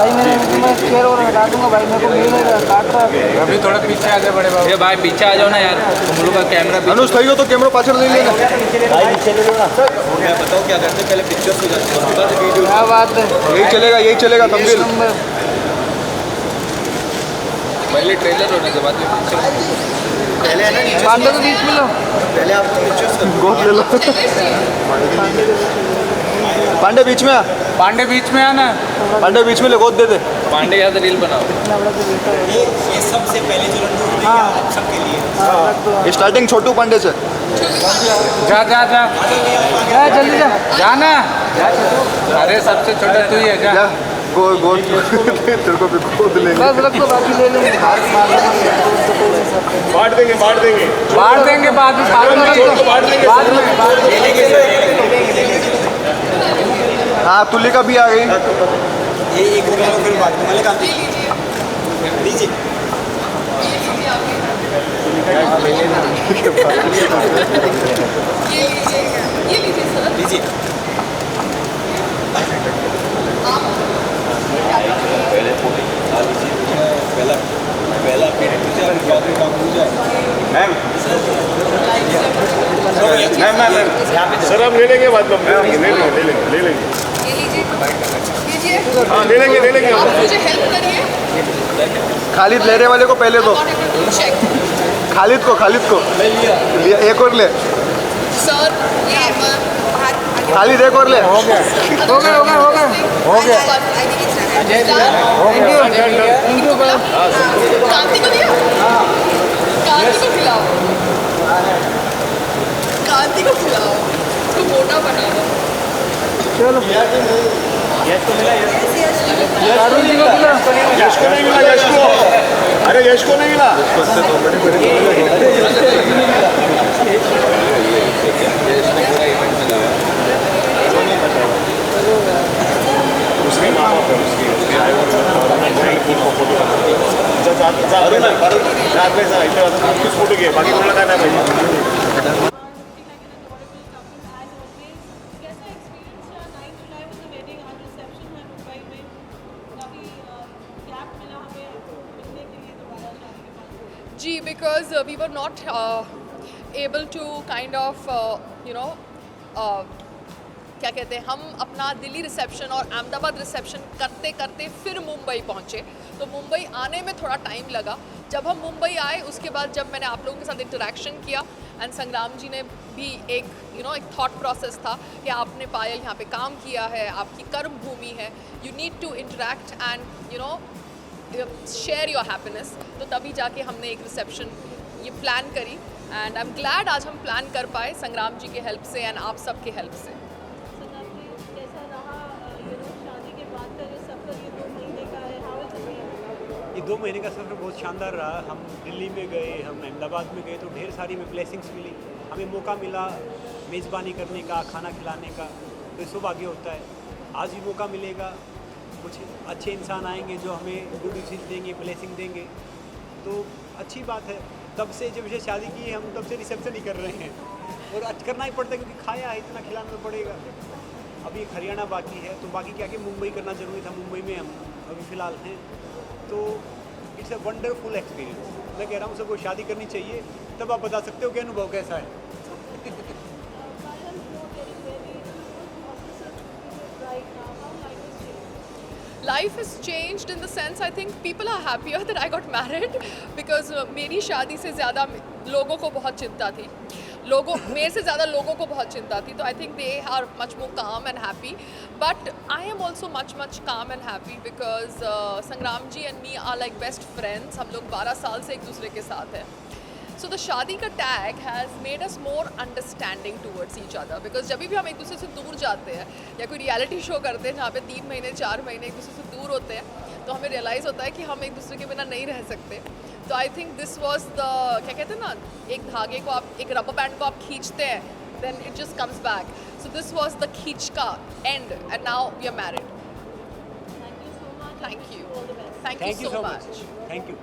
भाई मैं स्केयर और हटा दूंगा भाई, मेरे को मिल नहीं रहा, काट रहा है। अभी थोड़ा पीछे आ जाए बड़े बाबू। ये भाई पीछे आ जाओ ना यार, तुम लोग का कैमरा अनुज થઈ ગયો તો કેમેરો પાછળ લઈ લેना भाई पीछे ले लो ना। मैं बताओ क्या करते पहले पिक्चर्स हो जाते हैं उसके बाद वीडियो क्या बात है, यही चलेगा तंबील नंबर पहले ट्रेलर होने के बाद में picture। पहले है ना पांडे को बीच में लो, पहले आप पिक्चर्स गोद ले लो पांडे बीच में आ पांडे बीच में आना। पांडे बीच में ले गोद दे दे पांडे याद रील बनाओ। ये सबसे पहले जो रन हाँ आप सबके लिए हाँ, ये स्टार्टिंग छोटू पांडे से जा जा जा जा जल्दी जा। जाना। अरे सबसे छोटा तू ही है, जा। जा गोद तेरे को भी गोद लेंगे बस रख दो, बाकी ले लेंगे। बांट देंगे बांट देंगे बाद में, बाद में। हाँ तुलिका भी आ गई ये एक हो गया फिर बात वाले काम लीजिए। ये लीजिए सर। लीजिए पहला पीरियड हो जाए बाद में काम हो जाए। मैम सर हम ले लेंगे बाद में ले लेंगे ये लीजिए, लीजिए। हाँ ले लेंगे आप मुझे हेल्प करिए। खालिद लेने वाले को पहले दो चेक खालिद को लिया एक और ले सर, ये खालिद एक और ले हो गया थैंक यू भाई। कांति को दिया, कांति को खिलाओ, कांति को खिलाओ, उसको मोटा बना दो। चलो अरुण जी को खिला। यश को नहीं मिला अरे यश को नहीं मिला फोटो घे बाकी कोणाला काय नाही पाहिजे जी, because we were not able to kind of क्या कहते हैं, हम अपना दिल्ली रिसेप्शन और अहमदाबाद रिसेप्शन करते करते फिर मुंबई पहुंचे, तो मुंबई आने में थोड़ा टाइम लगा। जब हम मुंबई आए उसके बाद जब मैंने आप लोगों के साथ इंटरेक्शन किया एंड संग्राम जी ने भी एक एक थॉट प्रोसेस था कि आपने पायल यहाँ पे काम किया है, आपकी कर्म भूमि है, you need to interact and share your happiness. तो तभी जाके हमने एक रिसेप्शन ये प्लान करी एंड आई एम ग्लैड आज हम प्लान कर पाए संग्राम जी के हेल्प से एंड आप सबके हेल्प से। ये 2 महीने का सफ़र बहुत शानदार रहा। हम दिल्ली में गए, हम अहमदाबाद में गए, तो ढेर सारी हमें ब्लेसिंग्स मिली, हमें मौका मिला मेज़बानी करने का, खाना खिलाने का, तो सौभाग्य होता है। आज भी मौका मिलेगा, कुछ अच्छे इंसान आएंगे जो हमें गुड विशेस देंगे, ब्लेसिंग देंगे, तो अच्छी बात है। तब से जब से शादी की हम तब से रिसेप्शन ही कर रहे हैं और करना ही पड़ता है क्योंकि खाया है, इतना खिलाना तो पड़ेगा। अभी एक हरियाणा बाकी है, तो बाकी क्या कि मुंबई करना ज़रूरी था, मुंबई में हम अभी फ़िलहाल हैं, तो इट्स अ वंडरफुल एक्सपीरियंस। मैं कह रहा हूँ सबको शादी करनी चाहिए, तब आप बता सकते हो कि अनुभव कैसा है। Life has changed in the sense I think people are happier that I got married because मेरी शादी से ज़्यादा लोगों को बहुत चिंता थी, मेरे से ज़्यादा लोगों को बहुत चिंता थी, तो I think they are much more calm and happy, but I am also much calm and happy because संग्राम जी and me are like best friends। हम लोग 12 साल से एक दूसरे के साथ हैं। So the शादी का tag has made us more understanding towards each other because जब भी हम एक दूसरे से दूर जाते हैं या कोई रियलिटी शो करते हैं जहाँ पे 3 महीने 4 महीने एक दूसरे से दूर होते हैं, तो हमें रियलाइज़ होता है कि हम एक दूसरे के बिना नहीं रह सकते। तो I think this was the क्या कहते हैं ना, एक धागे को आप, एक रबर बैंड को आप खींचते हैं, then it just comes back. So this was the खींच का end and now we are married. Thank you so much. Thank you.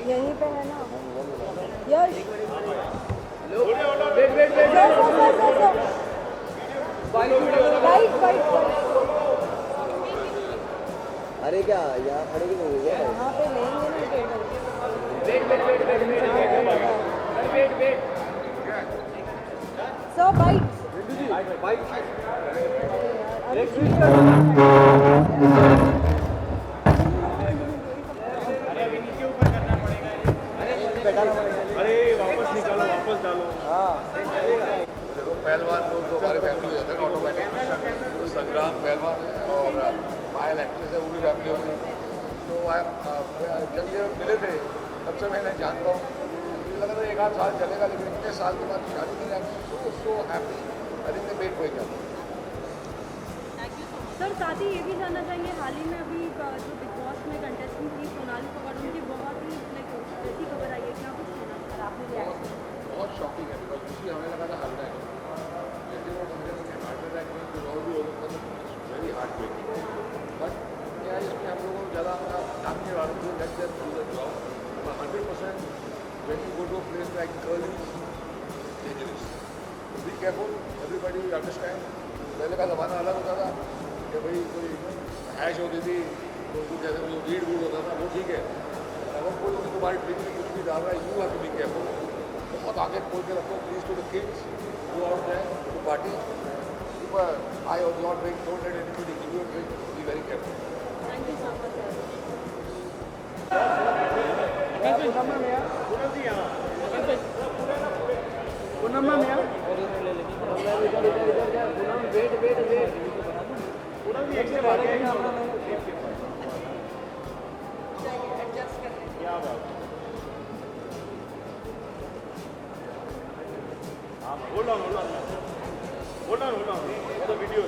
यहीं पे है ना यश वाइट अरे क्या यहाँ खड़े की नहीं है यहाँ पे लेंगे ना टेबल सर वाइट अरे वापस निकालो वापस डालो देखो पहलवान लोग तो हमारे फैमिली हो जाते हैं ऑटोमेटिक। तो संग्राम पहलवान है और पायल एक्ट्रेस है, वो भी फैमिली होगी। तो जब ये मिले थे तब से मैं इन्हें जानता हूँ। मुझे लगा था 1 आध साल चलेगा, लेकिन इतने साल के बाद शादी में so happy. I think make कोई क्या सर साथ ही ये भी जानना चाहेंगे हाल ही में अभी जो बिग बॉस में कंटेस्टेंट थी सोनाली कपूर उनकी बहुत ही लाइक ऐसी खबर आई है क्या कुछ सुना सर आपने रिएक्शन बहुत शॉकिंग है। बिकॉज दूसरी हमें लगा था हार्ट अटैक, लेकिन वो मुझे हार्ट अटैक में कुछ और भी हो सकता था। Very heart breaking. बट क्या है, इसमें हम लोगों को ज़्यादा अपना काम के बारे में let them do the job. 100% when you go to a place like Curly is dangerous. Be careful, everybody will understand. पहले का ज़माना अलग होता था कि भाई कोई हैश होती थी तो कुछ जैसे वो वीड वूड होता था, वो ठीक है। अगर कोई तुम्हारी ड्रिंक में कुछ भी डाल रहा है, you have to be careful. बहुत आगे खोल के रखो। Please to the kids go out there to party, keep a eye on your drink, don't let anybody give you a drink, be very careful. Thank you so much sir Hold on. For the video.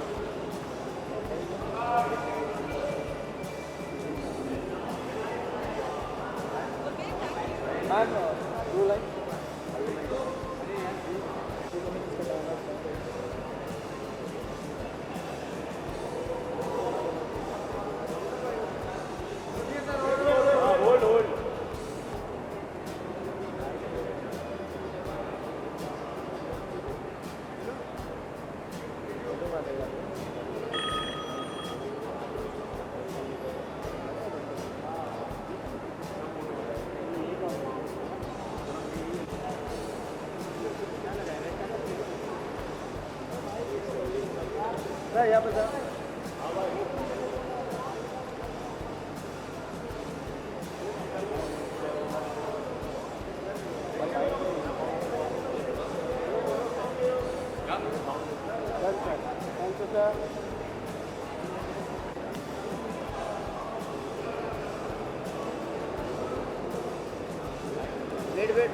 Hold. यहाँ पे sir wait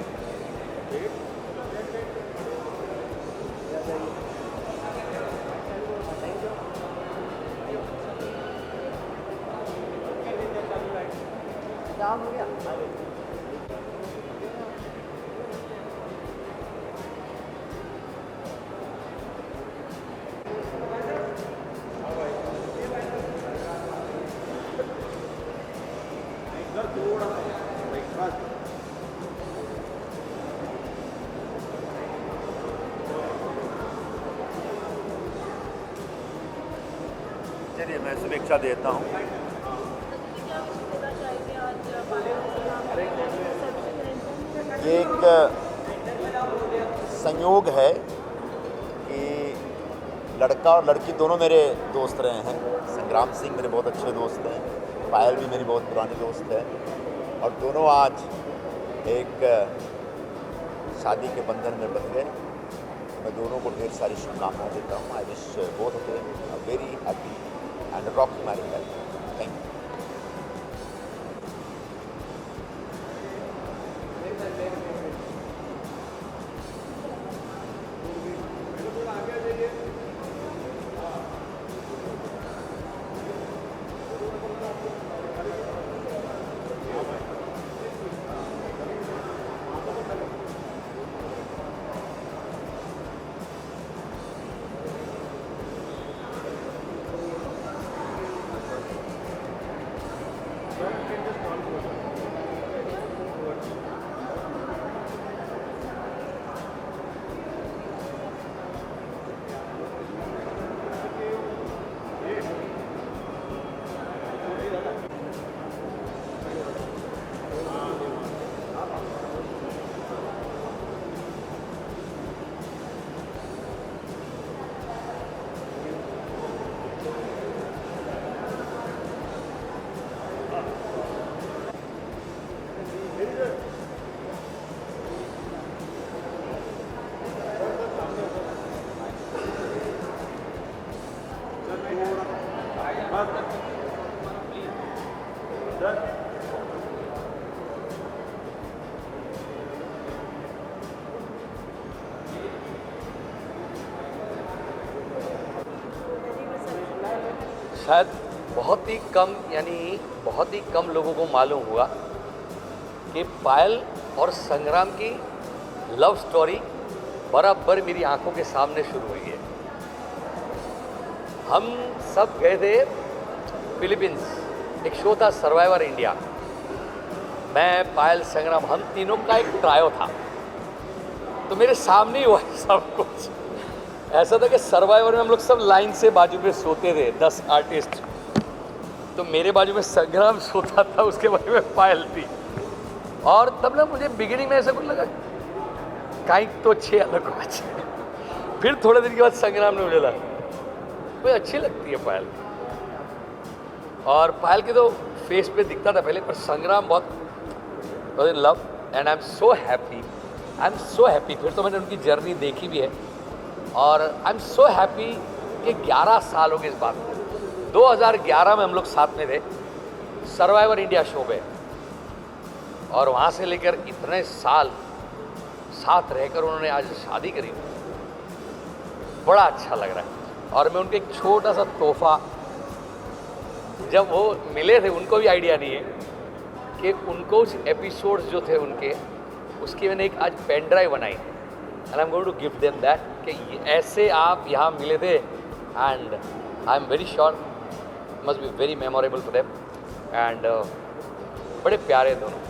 काम हो गया चलिए मैं शुभेच्छा देता हूँ। ये एक संयोग है कि लड़का और लड़की दोनों मेरे दोस्त रहे हैं। संग्राम सिंह मेरे बहुत अच्छे दोस्त हैं, पायल भी मेरी बहुत पुरानी दोस्त है, और दोनों आज एक शादी के बंधन में बंध गए। मैं दोनों को ढेर सारी शुभकामनाएं देता हूँ। I wish both of them a very happy and rock married life. Thank you. शायद बहुत ही कम, यानी बहुत ही कम लोगों को मालूम हुआ कि पायल और संग्राम की लव स्टोरी बराबर मेरी आंखों के सामने शुरू हुई है। हम सब गए थे फिलीपींस, एक शो था सर्वाइवर इंडिया। मैं, पायल, संग्राम, हम तीनों का एक ट्रायो था। तो मेरे सामने ही हुआ सब कुछ। ऐसा था कि सर्वाइवर में हम लोग सब लाइन से बाजू में सोते थे, 10 आर्टिस्ट। तो मेरे बाजू में संग्राम सोता था, उसके बाजू में पायल थी। और तब ना मुझे बिगिनिंग में ऐसा कुछ लगा कहीं तो अच्छे अलग हो अच्छे। फिर थोड़े दिन के बाद संग्राम ने मुझे लगा कोई अच्छी लगती है पायल। और पायल के तो फेस पे दिखता था पहले, पर संग्राम बहुत love and I am so happy, I am so happy. फिर तो मैंने उनकी जर्नी देखी भी है और आई एम सो हैप्पी कि 11 साल हो गए इस बात को। 2011 में हम लोग साथ में थे सर्वाइवर इंडिया शो पे, और वहाँ से लेकर इतने साल साथ रहकर उन्होंने आज शादी करी, बड़ा अच्छा लग रहा है। और मैं उनके एक छोटा सा तोहफा, जब वो मिले थे उनको भी आइडिया नहीं है कि उनको उस एपिसोड्स जो थे उनके, उसकी मैंने एक आज पेन ड्राइव बनाई and I am going to give them that कि ऐसे आप यहाँ मिले थे and I am very sure must be very memorable for them and बड़े प्यारे दोनों।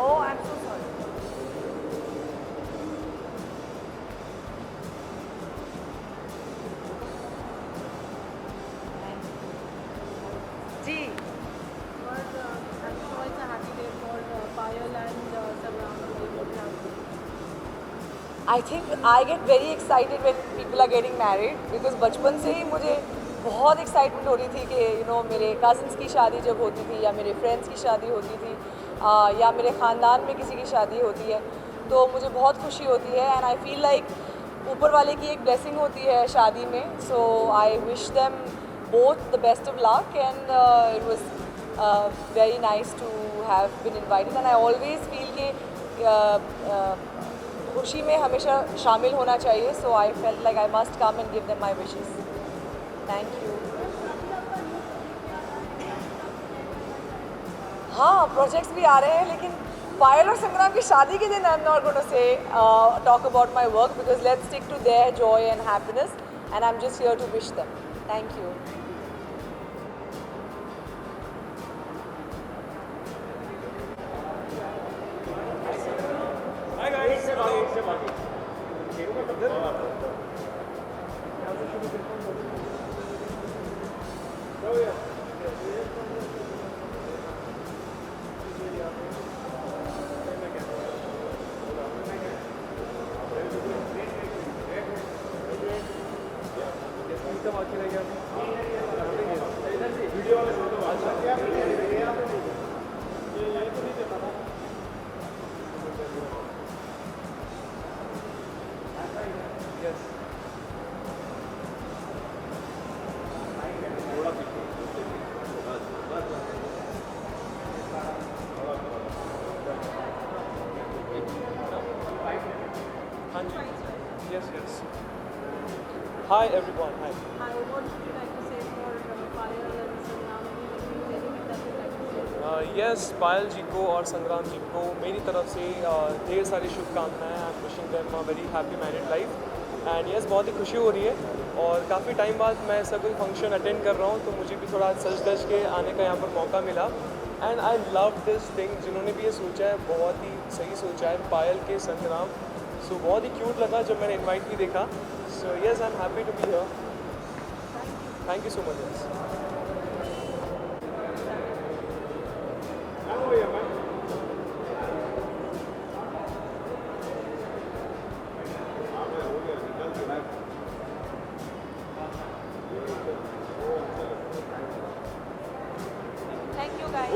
Oh, I'm so sorry. Ji. But I'm sure it's a happy day for Payal and Sabram. I think I get very excited when people are getting married because बचपन से ही मुझे बहुत excitement हो रही थी कि मेरे कज़न्स की शादी जब होती थी या मेरे फ्रेंड्स की शादी होती थी या मेरे ख़ानदान में किसी की शादी होती है तो मुझे बहुत खुशी होती है एंड आई फील लाइक ऊपर वाले की एक ब्लेसिंग होती है शादी में. So I wish them both the best of luck and it was very nice to have been invited and I always feel कि खुशी में हमेशा शामिल होना चाहिए. So I felt like I must come and give them my wishes. Thank you. हाँ, projects भी आ रहे हैं लेकिन पायल और संग्राम की शादी के दिन I'm not going to say talk about my work because let's stick to their joy and happiness and I'm just here to wish them. Thank you. Hi everyone. Hi. Hi, what would you like to say for Payal and Sangram? Anything that you'd like to say? Yes, पायल जी को और संग्राम जी को मेरी तरफ से ढेर सारी शुभकामनाएं. I am wishing them a very happy married life and yes बहुत ही खुशी हो रही है और काफ़ी टाइम बाद मैं ऐसा कोई फंक्शन अटेंड कर रहा हूँ तो मुझे भी थोड़ा सज धज के आने का यहाँ पर मौका मिला and I love this thing. जिन्होंने भी ये सोचा है बहुत ही सही सोचा है. पायल के संग्राम सो बहुत ही क्यूट लगा जब मैंने इनवाइट भी देखा. So yes I am happy to be here. Thank you so much. Thank you guys.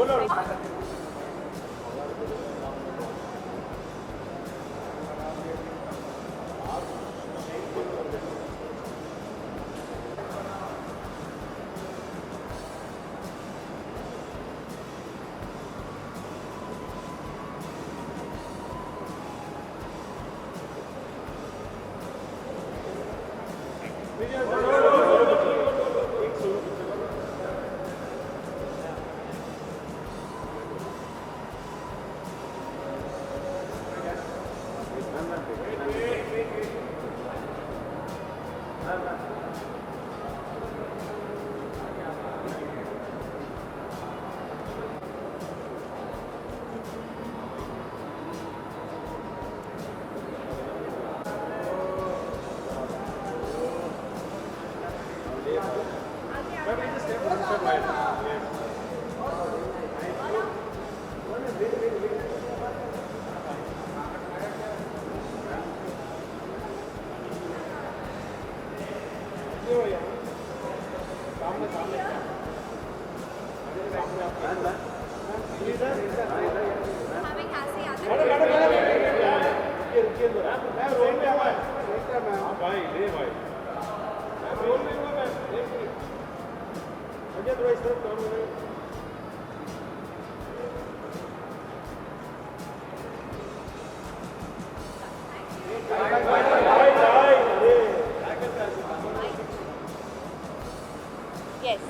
Yes.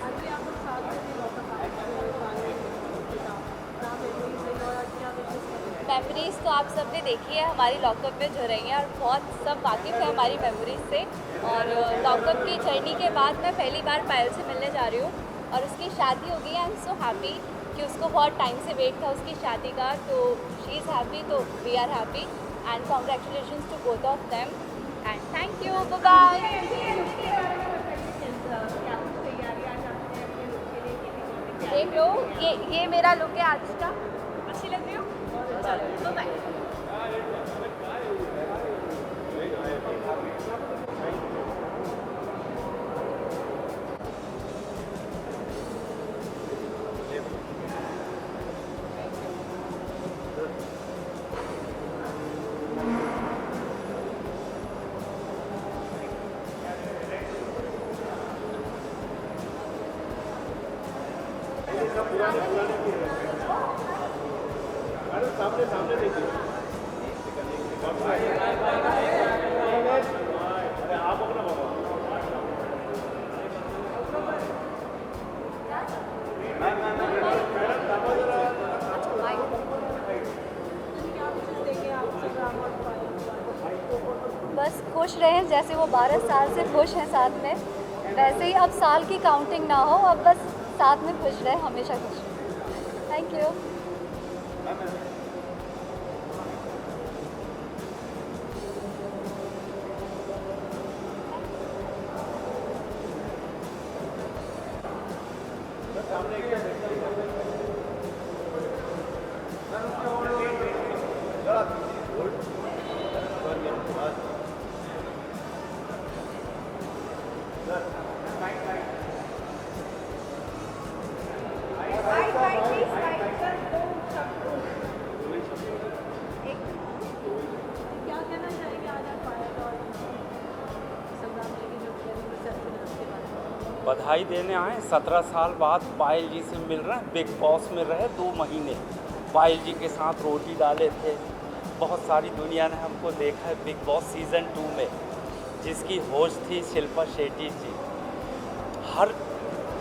Memories तो आप सब ने देखी है हमारी लॉकअप में जो रही हैं और बहुत सब वाकिफ़ है हमारी मेमोरीज से. और लॉकअप की जर्नी के बाद मैं पहली बार पायल से मिलने जा रही हूँ और उसकी शादी हो गई. आई एम सो हैप्पी कि उसको बहुत टाइम से वेट था उसकी शादी का. तो शी इज़ हैप्पी तो we are happy and congratulations to both of them and thank you. Bye. देख लो ये मेरा लुक है आज का. अच्छी लग रही हो. चलो बाय. सामने सामने देखिए. आप अपना बस खुश रहें जैसे वो 12 साल से खुश हैं साथ में, वैसे ही अब साल की काउंटिंग ना हो, अब बस साथ में खुश रहें, हमेशा खुश. Thank you. बधाई देने आए. 17 साल बाद पायल जी से मिल रहे हैं. बिग बॉस में रहे 2 महीने, पायल जी के साथ रोटी डाले थे. बहुत सारी दुनिया ने हमको देखा है बिग बॉस सीज़न 2 में. जिसकी होस्ट थी शिल्पा शेट्टी जी। हर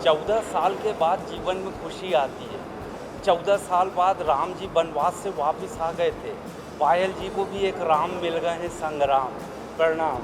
14 साल के बाद जीवन में खुशी आती है। 14 साल बाद राम जी वनवास से वापस आ गए थे, पायल जी को भी एक राम मिल गए हैं, संग्राम। प्रणाम।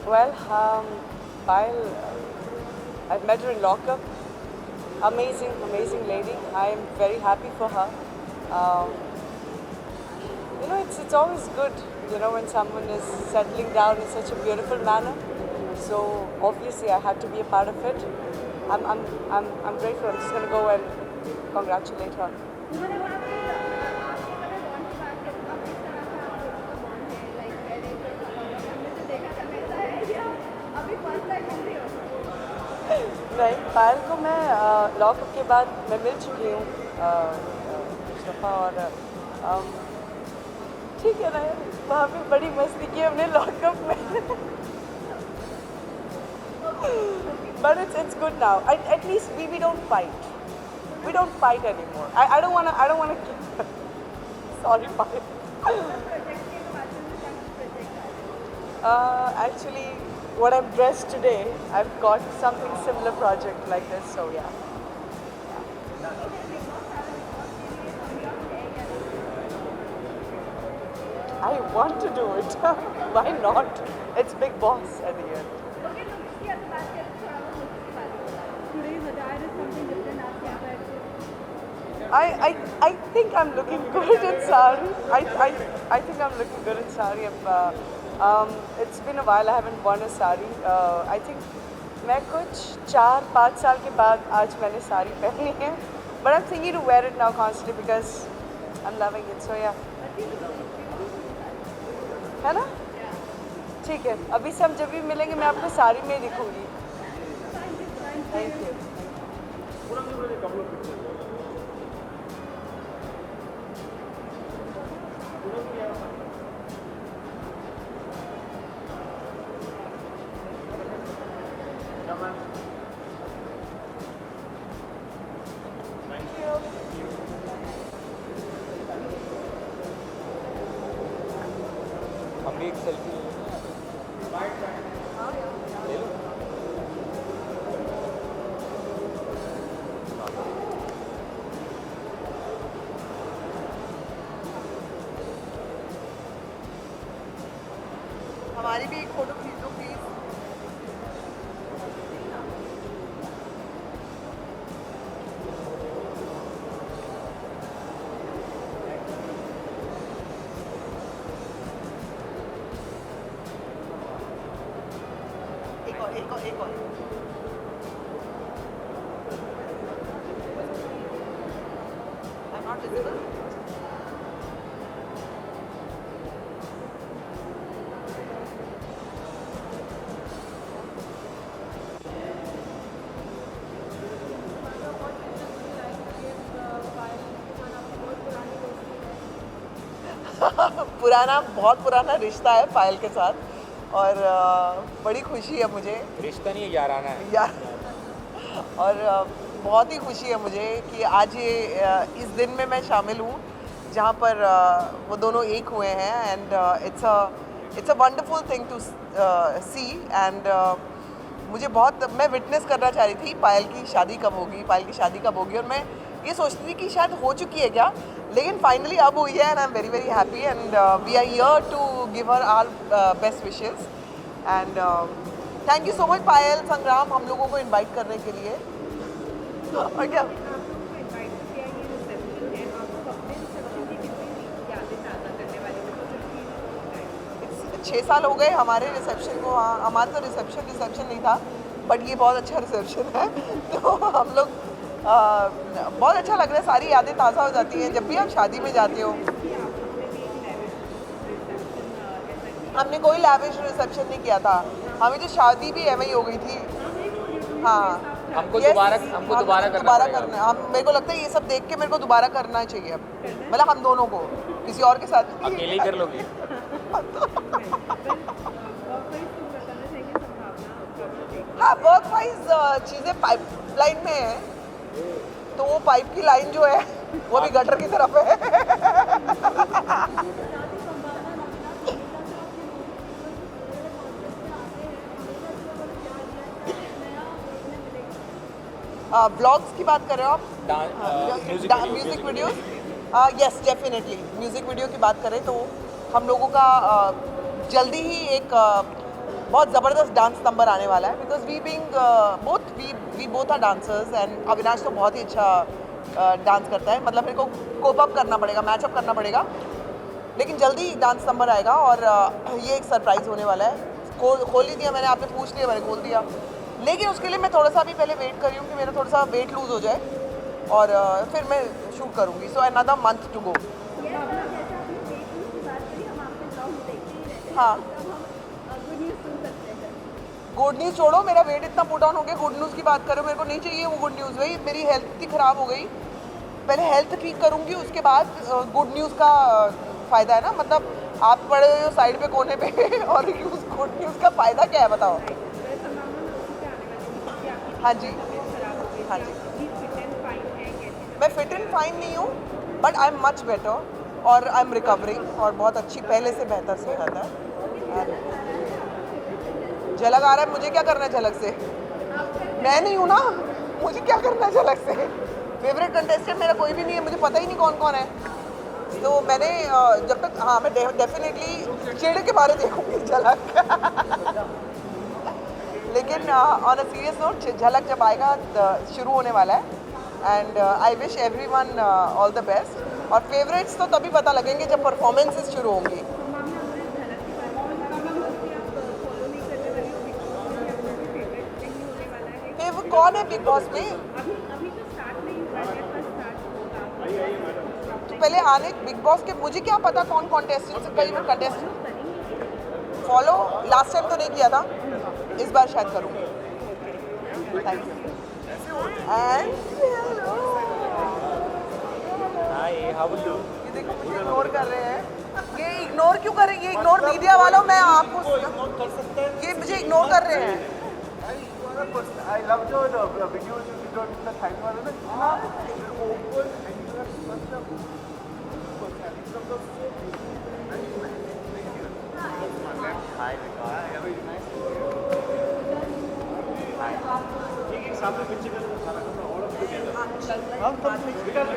Well, Payal, I've met her in lockup. Amazing, amazing lady. I am very happy for her. You know, it's always good, you know, when someone is settling down in such a beautiful manner. So obviously, I had to be a part of it. I'm grateful. I'm just going to go and congratulate her. नहीं, पायल को मैं lockup के बाद मैं मिल चुकी हूँ कुछ दफ़ा, और ठीक है ना, वहाँ पे बड़ी मस्ती की हमने लॉकअप में। But it's good now. At least we don't fight. We don't fight anymore. I don't wanna sorry, Payal. Actually, what I'm dressed today, I've got something similar project like this, so yeah. I want to do it. Why not? It's Big Boss at the end. I think I'm looking good in sari. I think I'm looking good in sari. It's been a while. I haven't worn a sari. I think मैं कुछ 4-5 साल के बाद आज मैंने साड़ी पहनी है. But I'm thinking to wear it now constantly because I'm loving it. So yeah. है ना? ठीक है. अभी से हम जब भी मिलेंगे मैं आपको साड़ी में दिखूंगी. Thank you. हम भी एक सेल्फी ले लो। हमारी भी एक फोटो खींच दो प्लीज. एक और. I'm not visible. बहुत पुराना रिश्ता है पायल के साथ, और बड़ी खुशी है मुझे. रिश्ता नहीं है, याराना है. यार, और बहुत ही खुशी है मुझे कि आज ये इस दिन में मैं शामिल हूँ जहाँ पर वो दोनों एक हुए हैं and it's a wonderful thing to see and मुझे बहुत मैं विटनेस करना चाह रही थी पायल की शादी कब होगी और मैं ये सोचती थी कि शायद हो चुकी है क्या, लेकिन फाइनली अब हुई है and I am very very happy and we are here to give her our best wishes and thank you so much Payal Sangram हम लोगों को इनवाइट करने के लिए। और क्या 6 साल हो गए हमारे रिसेप्शन को। हाँ, हमारा तो रिसेप्शन नहीं था, बट ये बहुत अच्छा रिसेप्शन है तो हम लोग बहुत अच्छा लग रहा है, सारी यादें ताज़ा हो जाती हैं जब भी आप शादी में जाते हो। हमने कोई लैविश रिसेप्शन नहीं किया था, हमें तो शादी भी एवं ही हो गई थी। हाँ, हमको दोबारा करना हम मेरे को लगता है ये सब देख के मेरे को दोबारा करना चाहिए अब, मतलब हम दोनों को, किसी और के साथ अकेले ही कर लोगी। हाँ, वर्क वाइज चीज़ें पाइपलाइन में है, तो वो पाइप की लाइन जो है वो भी गटर की तरफ है। ब्लॉग्स की बात कर रहे हो आप? Music videos? Yes, definitely. Music video की बात करें तो हम लोगों का जल्दी ही एक बहुत ज़बरदस्त डांस नंबर आने वाला है, because we both are dancers and Avinash तो बहुत ही अच्छा डांस करता है, मतलब मेरे को कोप अप करना पड़ेगा, मैच अप करना पड़ेगा, लेकिन जल्दी डांस नंबर आएगा और ये एक सरप्राइज़ होने वाला है। खोल ही दिया मैंने, आपने पूछ लिया, मैंने खोल दिया, लेकिन उसके लिए मैं थोड़ा सा अभी पहले वेट कर रही हूँ कि मेरा थोड़ा सा वेट लूज़ हो जाए और फिर मैं शूट करूँगी। So another month to go. हाँ, गुड न्यूज़ छोड़ो, मेरा वेट इतना पुट ऑन हो गया, गुड न्यूज़ की बात करो, मेरे को नहीं चाहिए वो गुड न्यूज़। भाई मेरी हेल्थ इतनी ख़राब हो गई, पहले हेल्थ ठीक करूँगी, उसके बाद गुड न्यूज़ का फ़ायदा है ना, मतलब आप पड़े हुए हो साइड पे कोने पे और गुड न्यूज़ का फ़ायदा क्या है बताओ? हाँ जी, हाँ जी, मैं फिट एंड फाइन नहीं हूँ, but I am much better और आई एम रिकवरिंग और बहुत अच्छी, पहले से बेहतर सेहत है। झलक आ रहा है, मुझे क्या करना है झलक से? मैं नहीं हूँ ना, मुझे क्या करना है झलक से? फेवरेट कंटेस्टेंट मेरा कोई भी नहीं है, मुझे पता ही नहीं कौन कौन है, तो मैंने जब तक, हाँ मैं डेफिनेटली चिड़ के बारे देखूँगी झलक। लेकिन ऑन अ सीरियस नोट, झलक जब आएगा शुरू होने वाला है and I wish everyone all the best. और फेवरेट्स तो तभी पता लगेंगे जब परफॉर्मेंसेस शुरू होंगी। फेवरेट कौन है बिग बॉस में? तो पहले आने बिग बॉस के, मुझे क्या पता कौन कॉन्टेस्टेंट, कई मैं कॉन्टेस्टेंट फॉलो लास्ट टाइम तो नहीं किया था, इस बार शायद करूँगी। Thank you. ये देखो मुझे इग्नोर कर रहे हैं, ये इग्नोर क्यों कर रहे हैं? ये इग्नोर मीडिया वालों, मैं आपको ये मुझे इग्नोर कर रहे हैं। I love the videos you did on the time वाला ना, इतना open and you are such a personality from the Hi, very nice. Hi. एक सामने पीछे का सारा कमरा all of together. हम सब विकास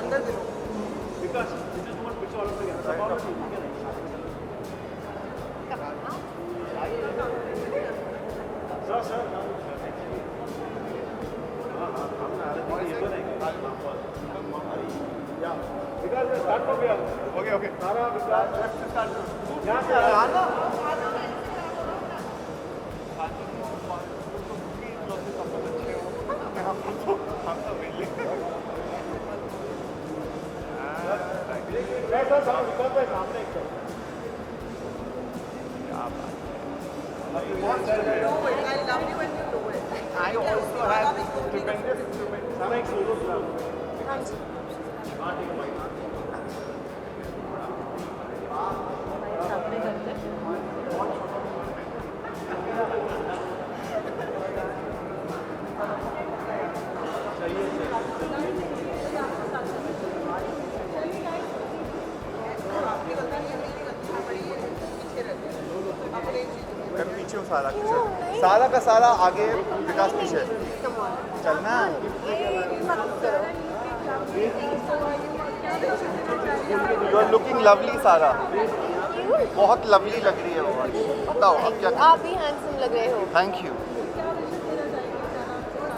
अंदर देखो, विकास this is one picture all of together. सब all of together. Sir. Because start from here. Okay. Sara, Vikas, let's start. यहाँ से आना। हम तो मिले। ऐसा सब विकास भाई सामने एक तो। क्या बात है। I love you when you know it. I also have tremendous. Sara एक solo सुना। हाँ जी। सारा सारा का सारा आगे, विकास पीछे। चलना। यू आर लुकिंग लवली सारा, बहुत लवली लग रही है वो आज। बताओ अब क्या। आप भी हैंडसम लग रहे हो। Thank you.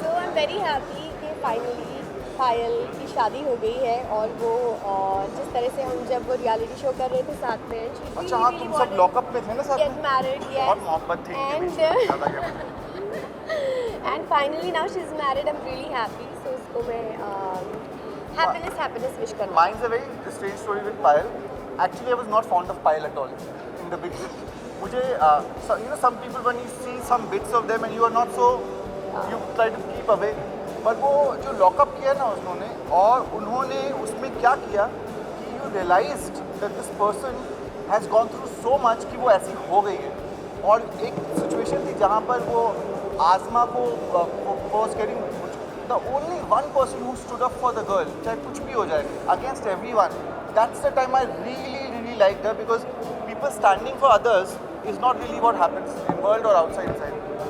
So I am very happy कि फाइनली पायल की शादी हो गई है और वो जिस तरह से हम जब वो रियलिटी शो कर रहे थे साथ में, अच्छा हाँ, तुम सब लॉकअप में थे ना साथ गेट में? मैरिड, बहुत मोहब्बत थी इनके बीच में। And finally now she is married, I am really happy. So उसको मैं हैप्पीनेस विश करना। Mine's a very strange story with Payal. Actually, I was not fond of Payal at all in the beginning. मुझे you know, some people when you see some bits of them and you are not so, you try to keep away. पर वो जो lockup किया ना उन्होंने, और उन्होंने उसमें क्या किया कि you realized that this person has gone through so much कि वो ऐसी हो गई है। और एक सिचुएशन थी जहाँ पर वो आज़मा को was getting the only one person who stood up for the girl, चाहे कुछ भी हो जाए, against everyone. That's the time I really liked her, because people standing for others is not really what happens in world or outside.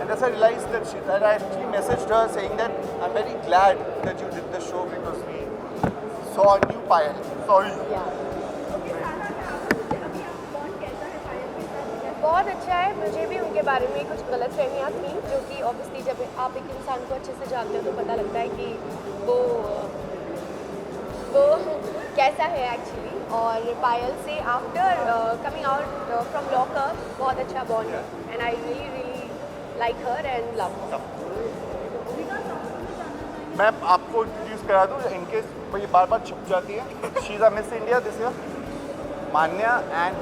And as I realized that and I actually messaged her saying that I'm very glad that you did the show because we saw a new Payal. Sorry. बहुत अच्छा है। मुझे भी उनके बारे में कुछ गलत फहमियाँ थी, जो कि ऑब्वियसली जब आप एक इंसान को अच्छे से जानते हो तो पता लगता है कि वो कैसा है एक्चुअली। और पायल से after coming out from lockup बहुत अच्छा बॉन्ड है, and I really like her and love हर। मैं आपको इंट्रोड्यूस करा दूँ इनकेस ये बार छुप जाती है। She is a miss India this year, Manya, and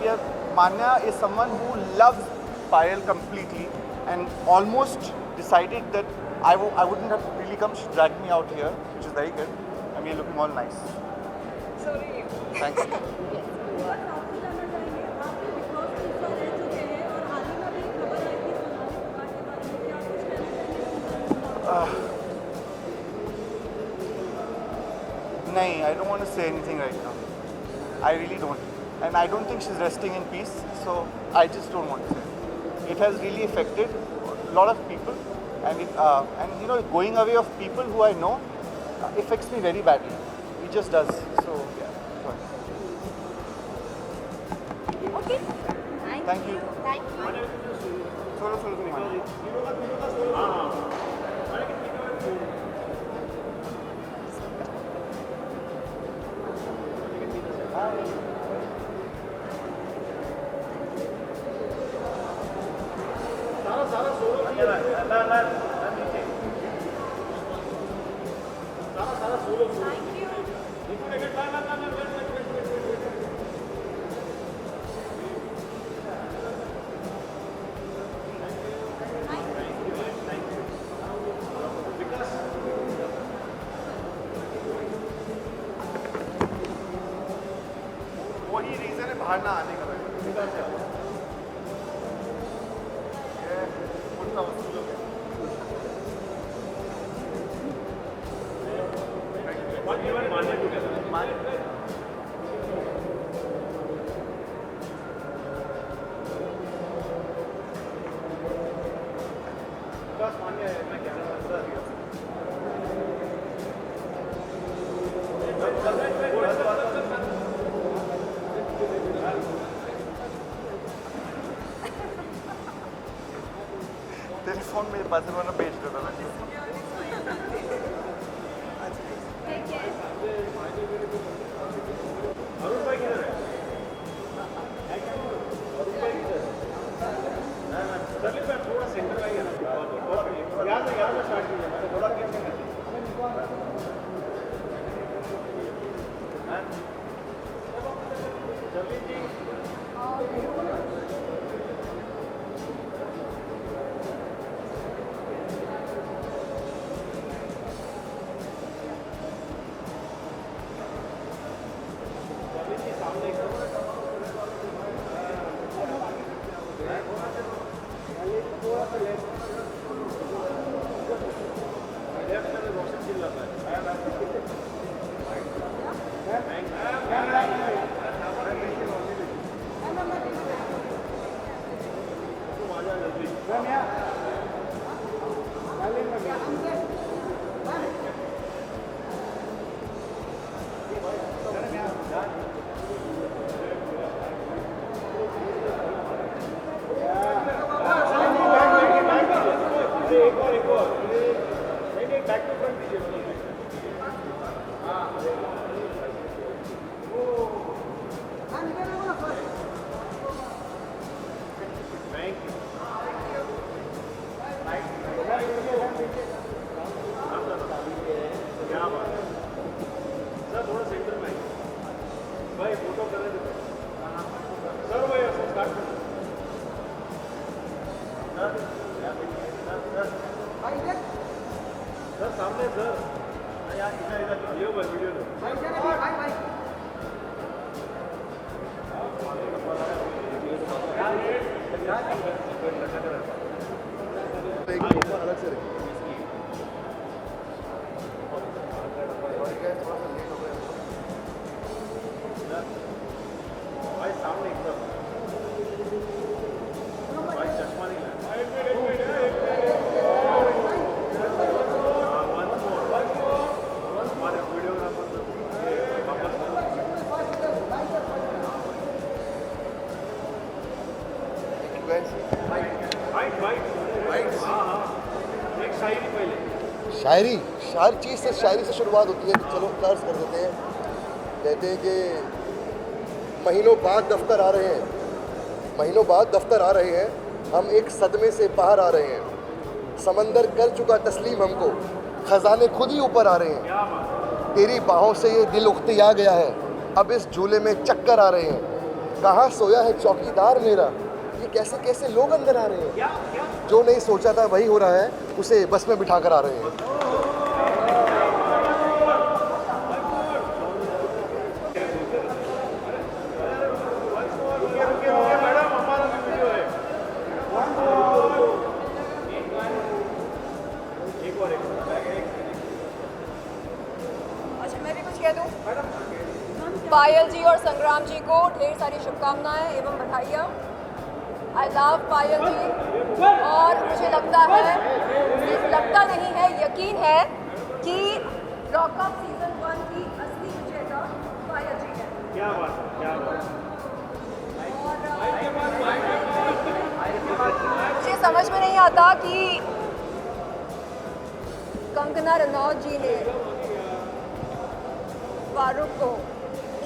Manya is someone who loves Payal completely and almost decided that I wouldn't have really come. She dragged me out here, which is very good, and we're looking all nice. Sorry. Thanks. नहीं, I don't want to say anything right now. I really don't. And I don't think she's resting in peace, so I just don't want to say. It has really affected a lot of people, and you know, going away of people who I know affects me very badly. It just does. So yeah. Okay. Thank you. Thank you. वही reason है बाहर ना आने का। तेरे phone में बाजू वाला भेज देता मैं। थोड़ा सेंटर में यहाँ से स्टार्ट कीजिए, मैंने थोड़ा मैम एक और नहीं बैक टू फ्रंट दीजिए थैंक यू क्या बात है सर, थोड़ा सेंटर में भाई फोटो कर रहे थे सर, भाई ऐसा स्टार्ट कर सर सामने सर यार इधर वीडियो लो अलग से रखिए भाई सामने एकदम भाई चश्मा नहीं हमारे वीडियोग्राफर एक शायरी पहले शायरी हर चीज़ से शायरी से शुरुआत होती है। चलो तर्ज कर देते हैं। कहते हैं कि महीनों बाद दफ्तर आ रहे हैं, महीनों बाद दफ्तर आ रहे हैं, हम एक सदमे से बाहर आ रहे हैं। समंदर कर चुका तस्लीम हमको, खजाने खुद ही ऊपर आ रहे हैं। तेरी बाहों से ये दिल उख्तिया गया है, अब इस झूले में चक्कर आ रहे हैं। कहाँ सोया है चौकीदार मेरा, ये कैसे कैसे लोग अंदर आ रहे हैं। जो नहीं सोचा था वही हो रहा है, उसे बस में बिठा कर आ रहे हैं। अच्छा मैं भी कुछ कह दूँ? पायल जी और संग्राम जी को ढेर सारी शुभकामनाएं एवं बधाइयाँ। आई लव पायल जी, और मुझे लगता है, सिर्फ लगता नहीं है, यकीन है कि रॉकअप सीजन 1 की असली विजेता पायल जी है। क्या बात है, क्या बात मुझे समझ में नहीं आता कि कंगना रनौत जी ने फारूक को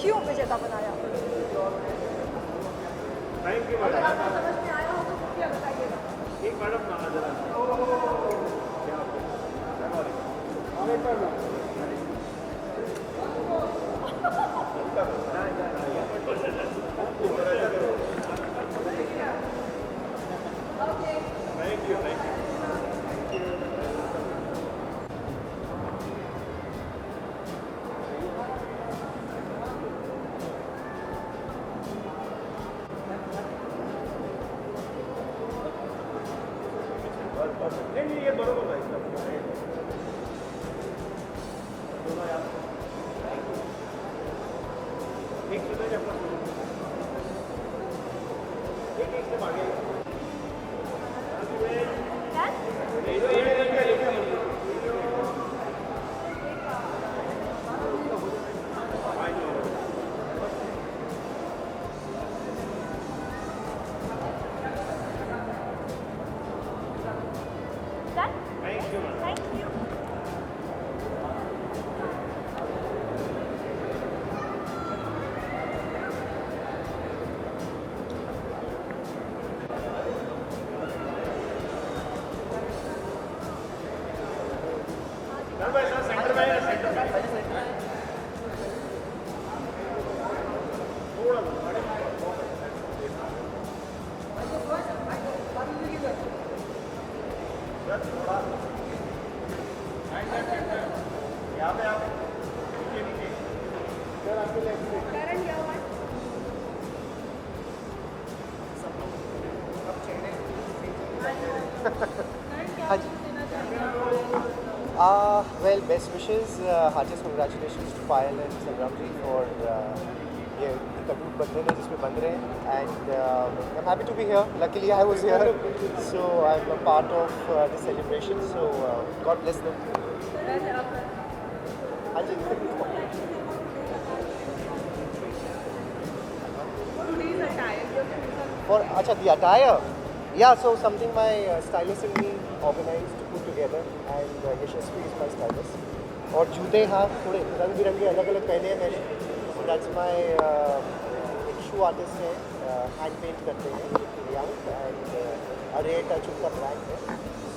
क्यों विजेता बनाया। थैंक यू अगर आपको समझ में आया हो तो कृपया बताइएगा। एक मैडम ना जरा थैंक यू थैंक यू। नहीं ये बरोबर है इसका दोनों यार एक सुनो जब एक से आगे Well, best wishes, heartiest congratulations to Payal and Sangram ji for ये कटूट बंधन है जिसमें बंध रहे हैं, and I'm happy to be here. Luckily I was here, so I'm a part of the celebration. So God bless them. हाँ जी. For अच्छा the attire. Yeah, so something my stylist and me organized to put together, and Yashasvi is my stylist. और जूते हाँ थोड़े रंग बिरंगे अलग अलग पहने हैं मैंने. So that's my एक शू आर्टिस्ट है, हैंड पेंट करते हैं रियांक, एंड अरे टच उनका ब्रांड है.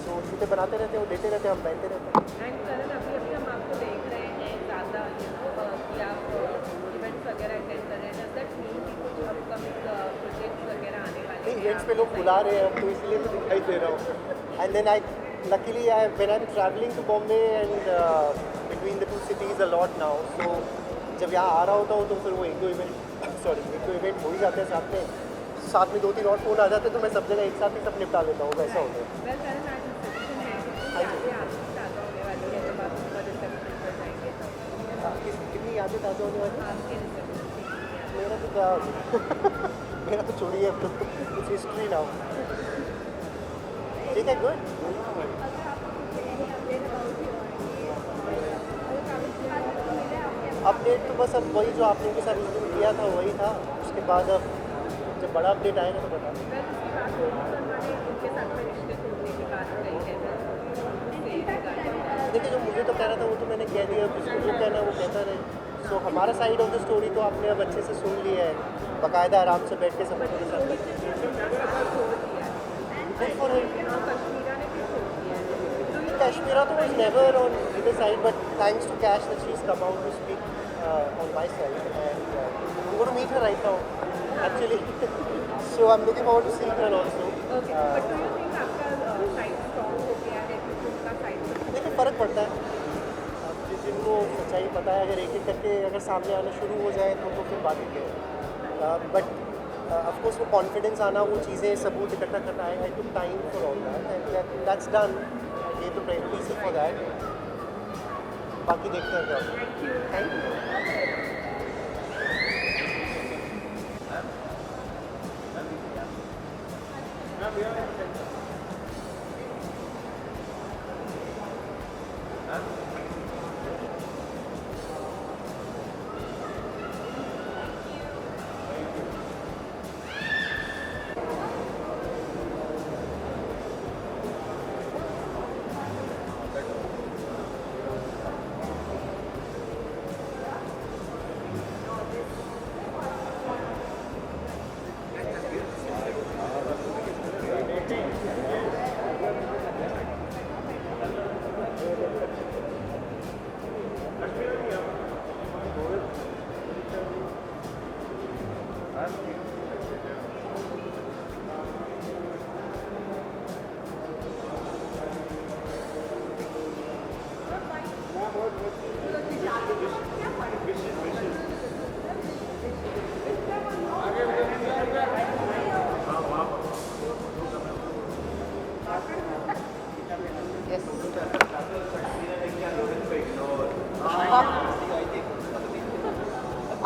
So जूते बनाते रहते हैं, वो देते रहते हैं, हम पहनते रहते हैं. एंड करण अभी हम आपको देख रहे हैं ज़्यादा कि आप इवेंट्स वगैरह अटेंड कर रहे हैं. डज दैट मीन कि कुछ अपकमिंग प्रोजेक्ट्स वगैरह आने वाले हैं? इवेंट्स पे लोग बुला रहे हैं अब, तो इसलिए तो दिखाई दे रहा हूँ. And then I luckily when I'm traveling to Bombay and between the two cities a lot now, so जब यहाँ आ रहा होता हूँ तो फिर वो एक दो इवेंट हो ही जाते हैं साथ में 2-3 और फ़ोन आ जाते हैं, तो मैं सब जगह एक साथ ही सब निपटा लेता हूँ, वैसा होता है. कितनी यादें ताज़ा होने वाली? मेरा तो क्या मेरा तो छोड़िए, अब तो इट्स हिस्ट्री नाउ. ठीक है, गुड. अपडेट तो बस अब वही जो आप लोगों के साथ किया था वही था. उसके बाद अब जब बड़ा अपडेट आएगा तो बता. देखिए, जो मुझे तो कहना था वो तो मैंने कह दिया, जिसको जो कहना है वो कहता रहे. सो हमारा साइड ऑफ द स्टोरी तो आपने अब अच्छे से सुन लिया है, बाकायदा आराम से बैठ के सब लोगों के साथ. Kashmira तो was never on either side, but thanks to Cash that she's come out to speak on my side, and I'm going to meet her right now, actually. So I'm looking forward to seeing her also. Okay, but do you think आपका side strong हो गया है कि उनका side? देखिए, फ़र्क पड़ता है. जिनको सच्चाई पता है, अगर एक एक करके अगर सामने आना शुरू हो जाए तो फिर बात ही है. बट of course वो कॉन्फिडेंस आना, वो चीज़ें सबूत इकट्ठा करना है. I took time for all that, and that's done. ये तो ट्रेन पीस फॉर दैट. बाकी देखते हैं क्या. Thank you.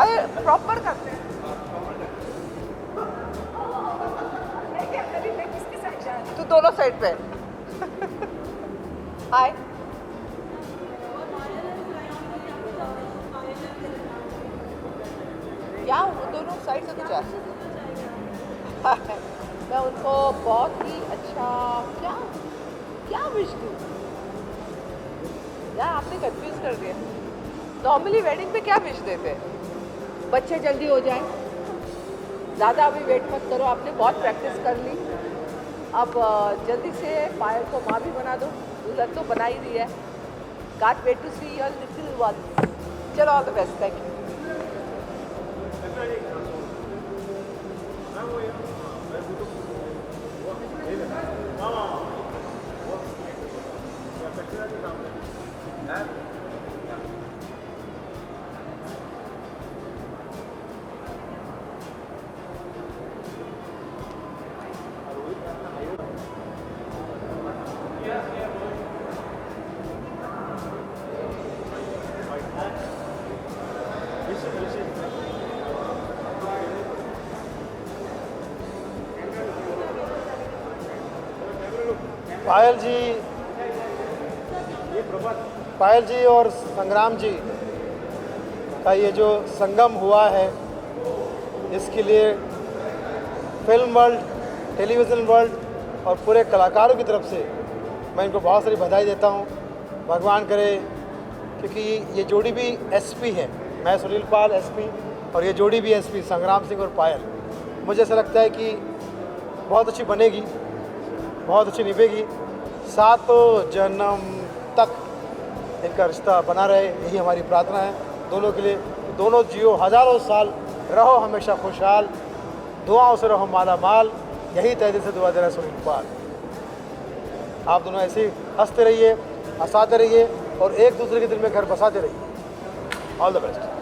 अरे प्रॉपर करते हैं. तू दोनों साइड पे. हाय. क्या वो दोनों साइड से कुछ है? मैं उनको बहुत ही अच्छा क्या क्या विश दूँ यार, आपने कंफ्यूज कर दिया. नॉर्मली वेडिंग पे क्या विश देते हैं? बच्चे जल्दी हो जाए, ज़्यादा अभी वेट मत करो, आपने बहुत प्रैक्टिस कर ली, अब जल्दी से पायल को माँ भी बना दो, दुल्हन तो बना ही दी है. Can't wait to see your little one. चलो, all the best. Thank you. Payal ji और संग्राम जी का ये जो संगम हुआ है, इसके लिए फिल्म वर्ल्ड, टेलीविज़न वर्ल्ड और पूरे कलाकारों की तरफ से मैं इनको बहुत सारी बधाई देता हूँ। भगवान करे, क्योंकि ये जोड़ी भी एसपी है, मैं सुनील पाल एसपी और ये जोड़ी भी एसपी संग्राम सिंह और पायल। मुझे ऐसा लगता है कि बहुत अच्छी बनेगी, बहुत अच्छी निभेगी, 7 जन्म तक इनका रिश्ता बना रहे, यही हमारी प्रार्थना है दोनों के लिए। दोनों जियो हज़ारों साल, रहो हमेशा खुशहाल, दुआओं से रहो माला माल, यही तहे दिल से दुआ दे रहा है सुनील पाल। आप दोनों ऐसे ही हंसते रहिए, हंसाते रहिए और एक दूसरे के दिल में घर बसाते रहिए। All the best.